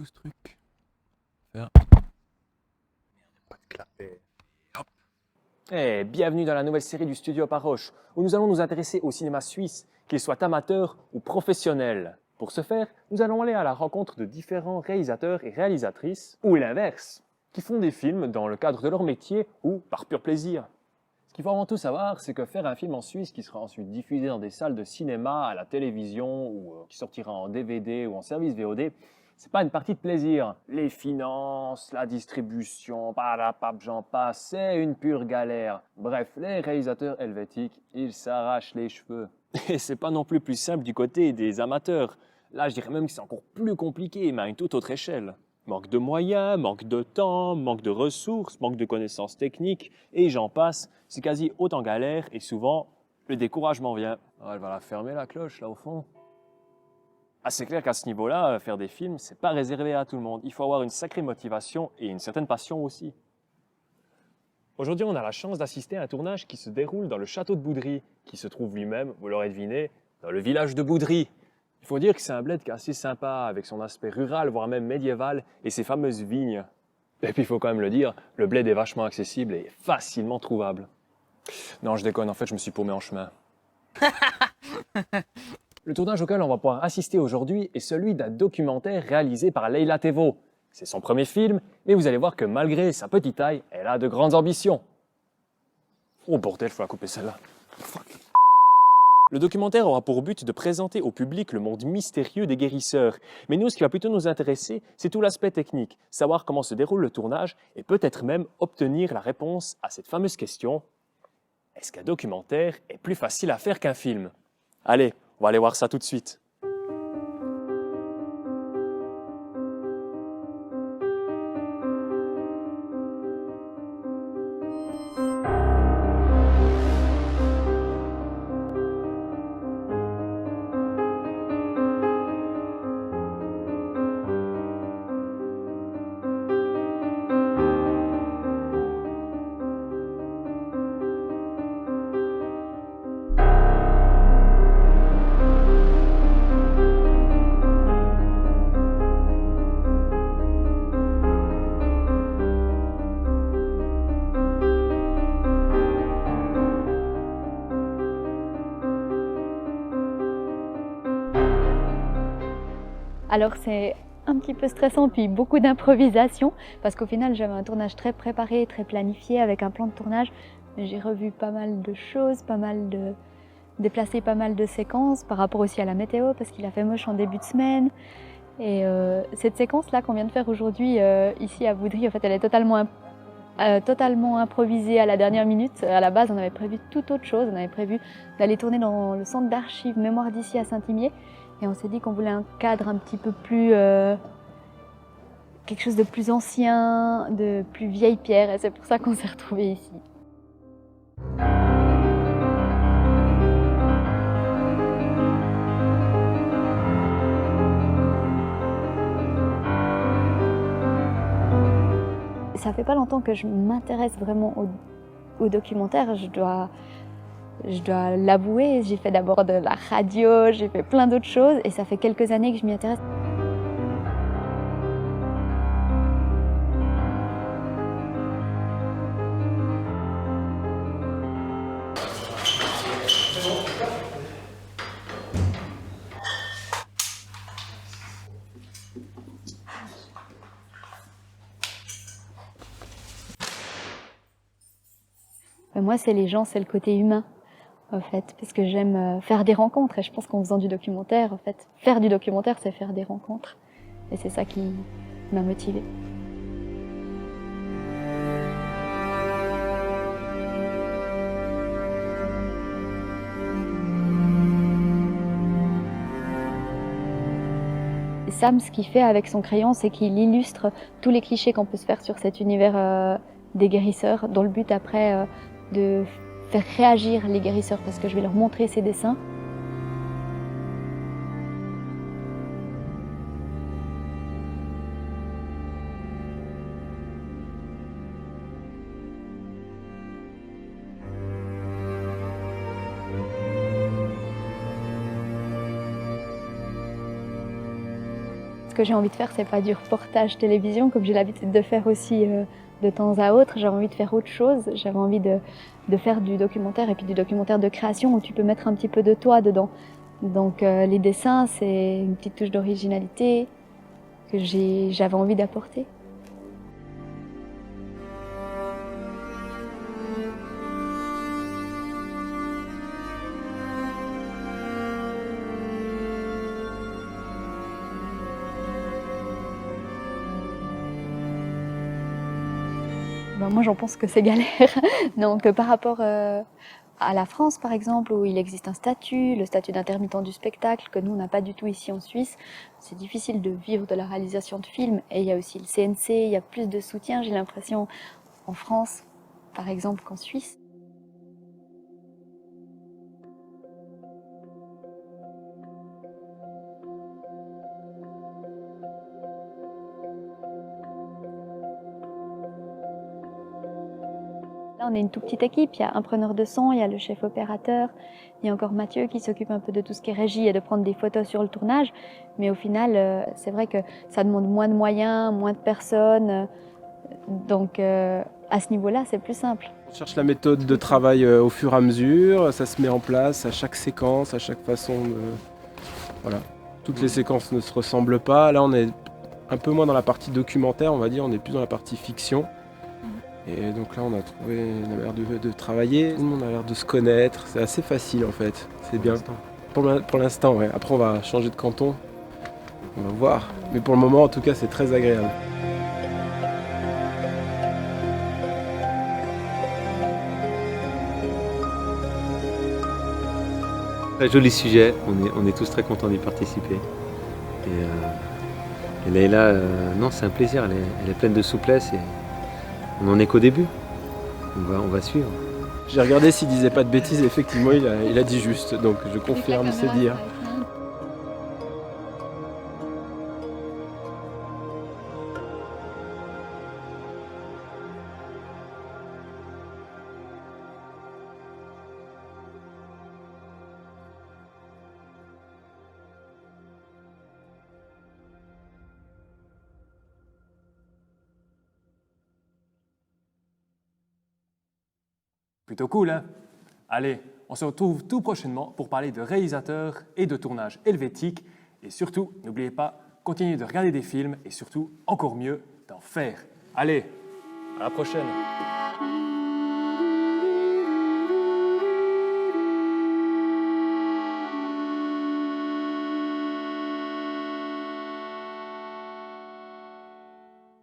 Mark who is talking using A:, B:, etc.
A: Ce truc. Faire. Pas de clapet. Hop.
B: Hey, bienvenue dans la nouvelle série du Studio Paroche, où nous allons nous intéresser au cinéma suisse, qu'il soit amateur ou professionnel. Pour ce faire, nous allons aller à la rencontre de différents réalisateurs et réalisatrices, ou l'inverse, qui font des films dans le cadre de leur métier ou par pur plaisir. Ce qu'il faut avant tout savoir, c'est que faire un film en Suisse qui sera ensuite diffusé dans des salles de cinéma, à la télévision, ou qui sortira en DVD ou en service VOD, c'est pas une partie de plaisir. Les finances, la distribution, parapap, j'en passe, c'est une pure galère. Bref, les réalisateurs helvétiques, ils s'arrachent les cheveux. Et c'est pas non plus plus simple du côté des amateurs. Là, je dirais même que c'est encore plus compliqué, mais à une toute autre échelle. Manque de moyens, manque de temps, manque de ressources, manque de connaissances techniques, et j'en passe. C'est quasi autant galère, et souvent, le découragement vient. Oh, elle va la fermer la cloche, là, au fond. Ah, c'est clair qu'à ce niveau-là, faire des films, c'est pas réservé à tout le monde. Il faut avoir une sacrée motivation et une certaine passion aussi. Aujourd'hui, on a la chance d'assister à un tournage qui se déroule dans le château de Boudry, qui se trouve lui-même, vous l'aurez deviné, dans le village de Boudry. Il faut dire que c'est un bled qui est assez sympa, avec son aspect rural, voire même médiéval, et ses fameuses vignes. Et puis il faut quand même le dire, le bled est vachement accessible et facilement trouvable. Non, je déconne, en fait, je me suis paumé en chemin. Le tournage auquel on va pouvoir assister aujourd'hui est celui d'un documentaire réalisé par Leila Tevo. C'est son premier film, mais vous allez voir que malgré sa petite taille, elle a de grandes ambitions. Oh bordel, faut la couper celle-là. Le documentaire aura pour but de présenter au public le monde mystérieux des guérisseurs. Mais nous, ce qui va plutôt nous intéresser, c'est tout l'aspect technique, savoir comment se déroule le tournage et peut-être même obtenir la réponse à cette fameuse question: est-ce qu'un documentaire est plus facile à faire qu'un film? Allez, on va aller voir ça tout de suite.
C: Alors c'est un petit peu stressant, puis beaucoup d'improvisation, parce qu'au final j'avais un tournage très préparé, très planifié, avec un plan de tournage. J'ai revu pas mal de choses, déplacé pas mal de séquences, par rapport aussi à la météo, parce qu'il a fait moche en début de semaine. Et cette séquence-là qu'on vient de faire aujourd'hui, ici à Boudry, en fait elle est totalement improvisée à la dernière minute. À la base on avait prévu tout autre chose, on avait prévu d'aller tourner dans le centre d'archives Mémoire d'Ici à Saint-Imier. Et on s'est dit qu'on voulait un cadre un petit peu plus... quelque chose de plus ancien, de plus vieille pierre, et c'est pour ça qu'on s'est retrouvés ici. Ça fait pas longtemps que je m'intéresse vraiment au documentaire, je dois l'avouer. J'ai fait d'abord de la radio, j'ai fait plein d'autres choses, et ça fait quelques années que je m'y intéresse. Moi, c'est les gens, c'est le côté humain, en fait, parce que j'aime faire des rencontres, et je pense qu'en faisant du documentaire, en fait, faire du documentaire, c'est faire des rencontres, et c'est ça qui m'a motivée. Sam, ce qu'il fait avec son crayon, c'est qu'il illustre tous les clichés qu'on peut se faire sur cet univers des guérisseurs, dans le but après de faire réagir les guérisseurs parce que je vais leur montrer ces dessins. Ce que j'ai envie de faire, c'est pas du reportage télévision comme j'ai l'habitude de faire aussi de temps à autre. J'ai envie de faire autre chose. J'avais envie de faire du documentaire et puis du documentaire de création où tu peux mettre un petit peu de toi dedans. Donc les dessins, c'est une petite touche d'originalité que j'avais envie d'apporter. Ben moi, j'en pense que c'est galère. Donc, par rapport à la France, par exemple, où il existe un statut, le statut d'intermittent du spectacle, que nous, on n'a pas du tout ici en Suisse, c'est difficile de vivre de la réalisation de films. Et il y a aussi le CNC, il y a plus de soutien, j'ai l'impression, en France, par exemple, qu'en Suisse. Là, on est une toute petite équipe, il y a un preneur de son, il y a le chef opérateur, il y a encore Mathieu qui s'occupe un peu de tout ce qui est régie et de prendre des photos sur le tournage. Mais au final, c'est vrai que ça demande moins de moyens, moins de personnes. Donc à ce niveau-là, c'est plus simple.
D: On cherche la méthode de travail au fur et à mesure, ça se met en place à chaque séquence, à chaque façon de... Voilà. Toutes les séquences ne se ressemblent pas. Là, on est un peu moins dans la partie documentaire, on va dire, on est plus dans la partie fiction. Et donc là, on a trouvé une manière de travailler, tout le monde a l'air de se connaître, c'est assez facile en fait, c'est bien. Pour l'instant, ouais. Après, on va changer de canton, on va voir. Mais pour le moment, en tout cas, c'est très agréable.
E: Très joli sujet, on est tous très contents d'y participer. Et Leïla, non, c'est un plaisir, elle est pleine de souplesse et on n'en est qu'au début. On va suivre.
D: J'ai regardé s'il disait pas de bêtises, effectivement, il a dit juste, donc je confirme ses dires.
B: Plutôt cool, hein? Allez, on se retrouve tout prochainement pour parler de réalisateurs et de tournage helvétique. Et surtout, n'oubliez pas, continuez de regarder des films et surtout, encore mieux, d'en faire. Allez, à la prochaine!